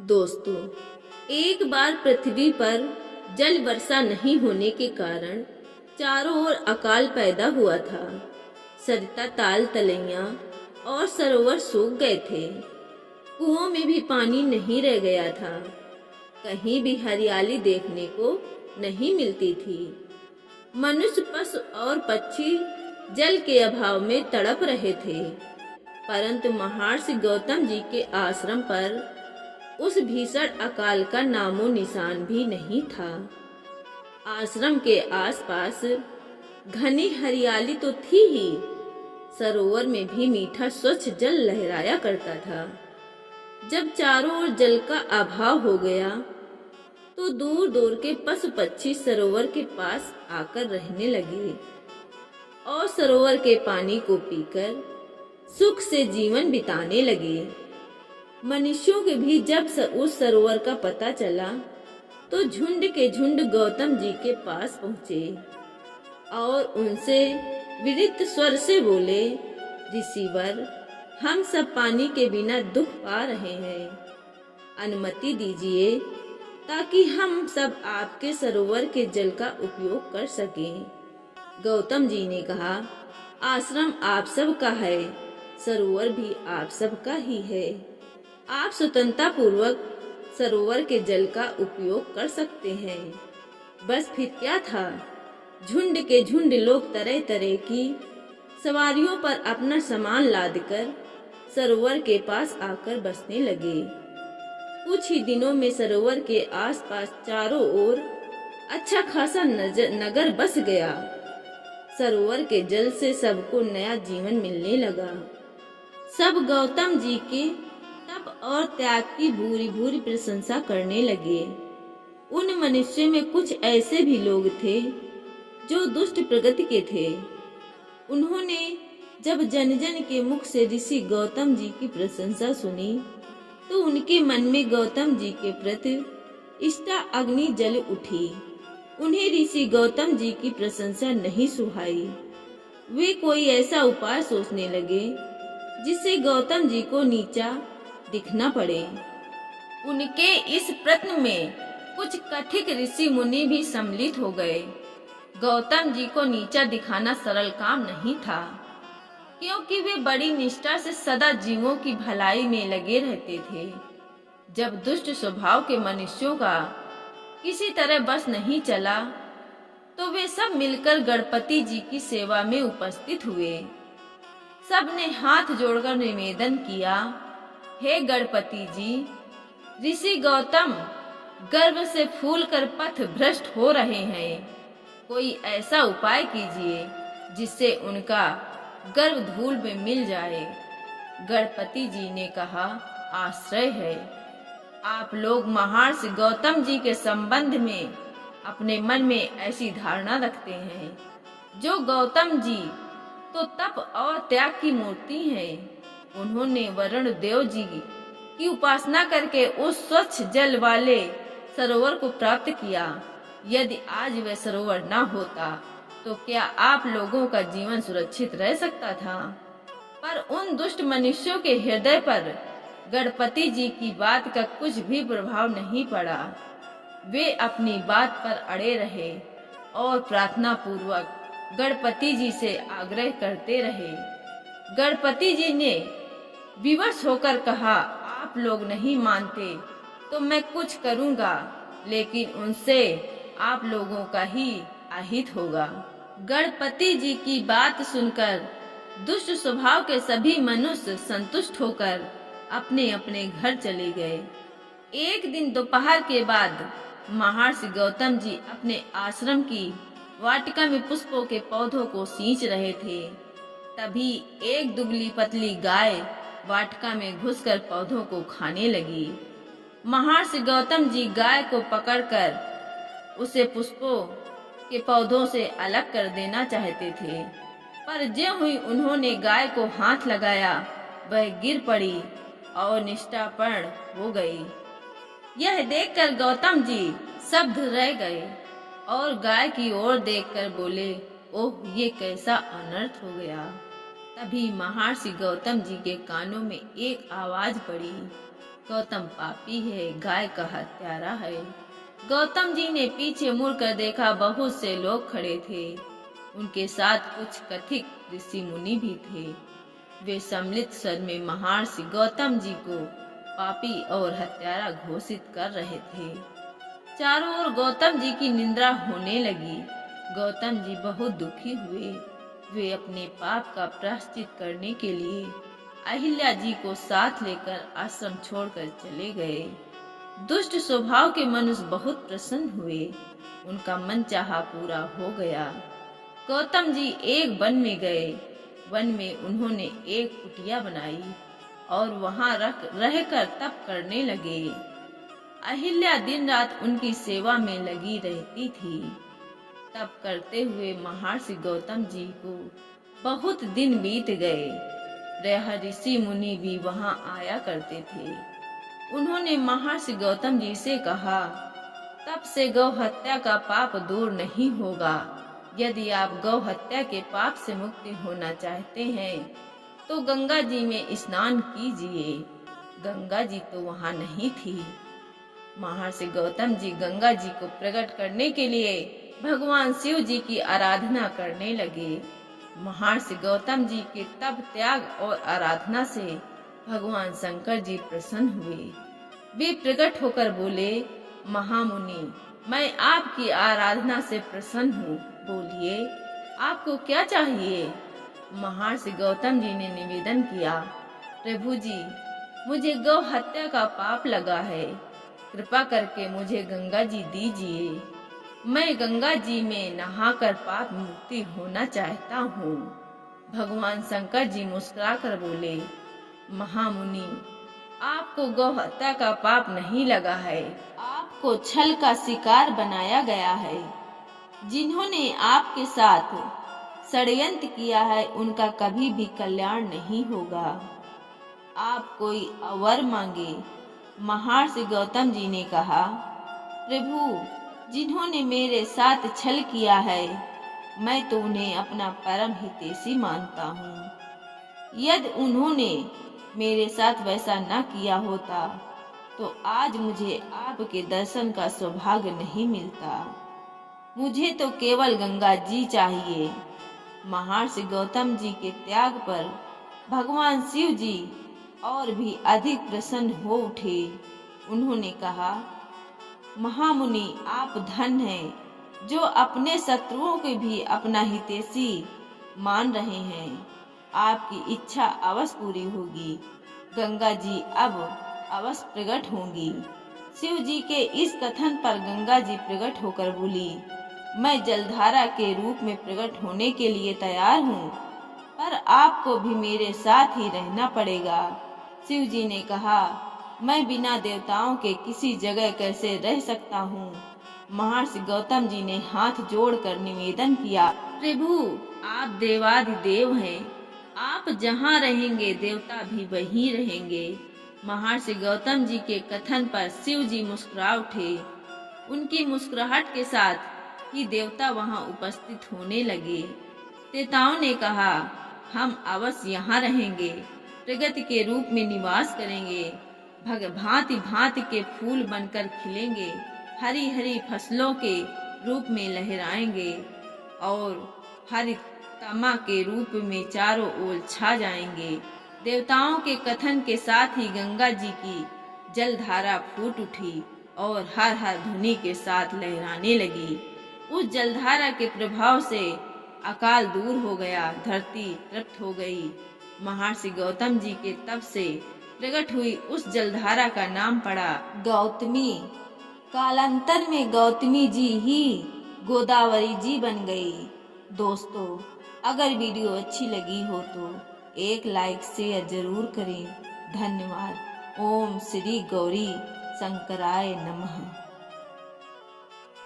दोस्तों, एक बार पृथ्वी पर जल वर्षा नहीं होने के कारण चारों ओर अकाल पैदा हुआ था। सरिता, ताल, तलैया और सरोवर सूख गए थे। कुओं में भी पानी नहीं रह गया था। कहीं भी हरियाली देखने को नहीं मिलती थी। मनुष्य, पशु और पक्षी जल के अभाव में तड़प रहे थे। परंतु महर्षि गौतम जी के आश्रम पर उस भीषण अकाल का नामो निशान भी नहीं था। आश्रम के आसपास घनी हरियाली तो थी ही, सरोवर में भी मीठा स्वच्छ जल लहराया करता था। जब चारों ओर जल का अभाव हो गया तो दूर दूर के पशु पक्षी सरोवर के पास आकर रहने लगे और सरोवर के पानी को पीकर सुख से जीवन बिताने लगे। मनुष्यों के भी जब उस सरोवर का पता चला तो झुंड के झुंड गौतम जी के पास पहुँचे और उनसे विनीत स्वर से बोले, ऋषिवर, हम सब पानी के बिना दुख पा रहे हैं। अनुमति दीजिए ताकि हम सब आपके सरोवर के जल का उपयोग कर सकें। गौतम जी ने कहा, आश्रम आप सब का है, सरोवर भी आप सब का ही है। आप स्वतंत्रता पूर्वक सरोवर के जल का उपयोग कर सकते हैं। बस फिर क्या था, झुंड के झुंड लोग तरह तरह की सवारियों पर अपना सामान लादकर सरोवर के पास आकर बसने लगे। कुछ ही दिनों में सरोवर के आसपास चारों ओर अच्छा खासा नगर बस गया। सरोवर के जल से सबको नया जीवन मिलने लगा। सब गौतम जी के तप और त्याग की भूरी भूरी प्रशंसा करने लगे। उन मनुष्यों में कुछ ऐसे भी लोग थे जो दुष्ट प्रकृति के थे। उन्होंने जब जन जन के मुख से ऋषि गौतम जी की प्रशंसा सुनी तो उनके मन में गौतम जी के प्रति इष्टा अग्नि जल उठी। उन्हें ऋषि गौतम जी की प्रशंसा नहीं सुहाई। वे कोई ऐसा उपाय सोचने लगे जिससे गौतम जी को नीचा दिखना पड़े। उनके इस प्रयत्न में कुछ कथित ऋषि मुनि भी सम्मिलित हो गए। गौतम जी को नीचा दिखाना सरल काम नहीं था, क्योंकि वे बड़ी निष्ठा से सदा जीवों की भलाई में लगे रहते थे। जब दुष्ट स्वभाव के मनुष्यों का किसी तरह बस नहीं चला तो वे सब मिलकर गणपति जी की सेवा में उपस्थित हुए। सब ने हाथ जोड़कर निवेदन किया, हे गणपति जी, ऋषि गौतम गर्व से फूलकर पथ भ्रष्ट हो रहे हैं। कोई ऐसा उपाय कीजिए जिससे उनका गर्व धूल में मिल जाए। गणपति जी ने कहा, आश्रय है। आप लोग महर्षि गौतम जी के संबंध में अपने मन में ऐसी धारणा रखते हैं। जो गौतम जी तो तप और त्याग की मूर्ति हैं। उन्होंने वरुण देव जी की उपासना करके उस स्वच्छ जल वाले सरोवर को प्राप्त किया। यदि आज वह सरोवर न होता तो क्या आप लोगों का जीवन सुरक्षित रह सकता था? पर उन दुष्ट मनुष्यों के हृदय पर गणपति जी की बात का कुछ भी प्रभाव नहीं पड़ा। वे अपनी बात पर अड़े रहे और प्रार्थना पूर्वक गणपति जी से आग्रह करते रहे। गणपति जी ने विवश होकर कहा, आप लोग नहीं मानते तो मैं कुछ करूंगा, लेकिन उनसे आप लोगों का ही अहित होगा। गणपति जी की बात सुनकर दुष्ट स्वभाव के सभी मनुष्य संतुष्ट होकर अपने अपने घर चले गए। एक दिन दोपहर के बाद महर्षि गौतम जी अपने आश्रम की वाटिका में पुष्पों के पौधों को सींच रहे थे। तभी एक दुबली पतली गाय वाटिका में घुसकर पौधों को खाने लगी। महर्षि गौतम जी गाय को पकड़कर उसे पुष्पों के पौधों से अलग कर देना चाहते थे, पर ज्यों ही उन्होंने गाय को हाथ लगाया वह गिर पड़ी और निष्ठापर्ण हो गई। यह देखकर गौतम जी स्तब्ध रह गए और गाय की ओर देखकर बोले, ओह, ये कैसा अनर्थ हो गया। तभी महर्षि गौतम जी के कानों में एक आवाज पड़ी, गौतम पापी है, गाय का हत्यारा है। गौतम जी ने पीछे मुड़कर देखा, बहुत से लोग खड़े थे। उनके साथ कुछ कथित ऋषि मुनि भी थे। वे सम्मिलित स्वर में महर्षि गौतम जी को पापी और हत्यारा घोषित कर रहे थे। चारों ओर गौतम जी की निंदा होने लगी। गौतम जी बहुत दुखी हुए। वे अपने पाप का प्रायश्चित करने के लिए अहिल्या जी को साथ लेकर आश्रम छोड़कर चले गए। दुष्ट स्वभाव के मनुष्य बहुत प्रसन्न हुए। उनका मन चाहा पूरा हो गया। गौतम जी एक वन में गए। वन में उन्होंने एक कुटिया बनाई और वहां रहकर तप करने लगे। अहिल्या दिन रात उनकी सेवा में लगी रहती थी। तप करते हुए महर्षि गौतम जी को बहुत दिन बीत गए। रह ऋषि मुनि भी वहां आया करते थे। उन्होंने महर्षि गौतम जी से कहा, तब से गौ हत्या का पाप दूर नहीं होगा। यदि आप गौ हत्या के पाप से मुक्ति होना चाहते हैं तो गंगा जी में स्नान कीजिए। गंगा जी तो वहां नहीं थी। महर्षि गौतम जी गंगा जी को प्रकट करने के लिए भगवान शिव जी की आराधना करने लगे। महर्षि गौतम जी के तप त्याग और आराधना से भगवान शंकर जी प्रसन्न हुए। वे प्रकट होकर बोले, महामुनि, मैं आपकी आराधना से प्रसन्न हूँ। बोलिए, आपको क्या चाहिए? महर्षि गौतम जी ने निवेदन किया, प्रभु जी, मुझे गौ हत्या का पाप लगा है। कृपा करके मुझे गंगा जी दीजिए। मैं गंगा जी में नहाकर पाप मुक्ति होना चाहता हूँ। भगवान शंकर जी मुस्कुराकर बोले, महामुनि, आपको गौ हत्या का पाप नहीं लगा है। आपको छल का शिकार बनाया गया है। जिन्होंने आपके साथ षड्यंत्र किया है उनका कभी भी कल्याण नहीं होगा। आप कोई वर मांगे। महर्षि गौतम जी ने कहा, प्रभु, जिन्होंने मेरे साथ छल किया है मैं तो उन्हें अपना परम हितैषी मानता हूँ। यदि उन्होंने मेरे साथ वैसा न किया होता तो आज मुझे आपके दर्शन का सौभाग्य नहीं मिलता। मुझे तो केवल गंगा जी चाहिए। महर्षि गौतम जी के त्याग पर भगवान शिव जी और भी अधिक प्रसन्न हो उठे। उन्होंने कहा, महामुनि, आप धन हैं जो अपने शत्रुओं को भी अपना हितैषी मान रहे हैं। आपकी इच्छा अवश्य पूरी होगी। गंगा जी अब अवश्य प्रकट होंगी। शिव जी के इस कथन पर गंगा जी प्रकट होकर बोली, मैं जलधारा के रूप में प्रकट होने के लिए तैयार हूँ, पर आपको भी मेरे साथ ही रहना पड़ेगा। शिव जी ने कहा, मैं बिना देवताओं के किसी जगह कैसे रह सकता हूँ। महर्षि गौतम जी ने हाथ जोड़कर निवेदन किया, प्रभु, आप देवाधिदेव हैं। आप जहाँ रहेंगे देवता भी वहीं रहेंगे। महर्षि गौतम जी के कथन पर शिव जी मुस्कुरा उठे। उनकी मुस्कुराहट के साथ ही देवता वहां उपस्थित होने लगे। देवताओं ने कहा, हम अवश्य यहाँ रहेंगे, प्रगति के रूप में निवास करेंगे, भांति भांति के फूल बनकर खिलेंगे, हरी हरी फसलों के रूप में लहराएंगे और हरित तमा के रूप में चारों ओर छा जाएंगे। देवताओं के कथन के साथ ही गंगा जी की जलधारा फूट उठी और हर हर ध्वनि के साथ लहराने लगी। उस जलधारा के प्रभाव से अकाल दूर हो गया, धरती तृप्त हो गई। महर्षि गौतम जी के तप से प्रकट हुई उस जलधारा का नाम पड़ा गौतमी। कालांतर में गौतमी जी ही गोदावरी जी बन गई। दोस्तों, अगर वीडियो अच्छी लगी हो तो एक लाइक शेयर जरूर करें। धन्यवाद। ओम श्री गौरी शंकराय नमः।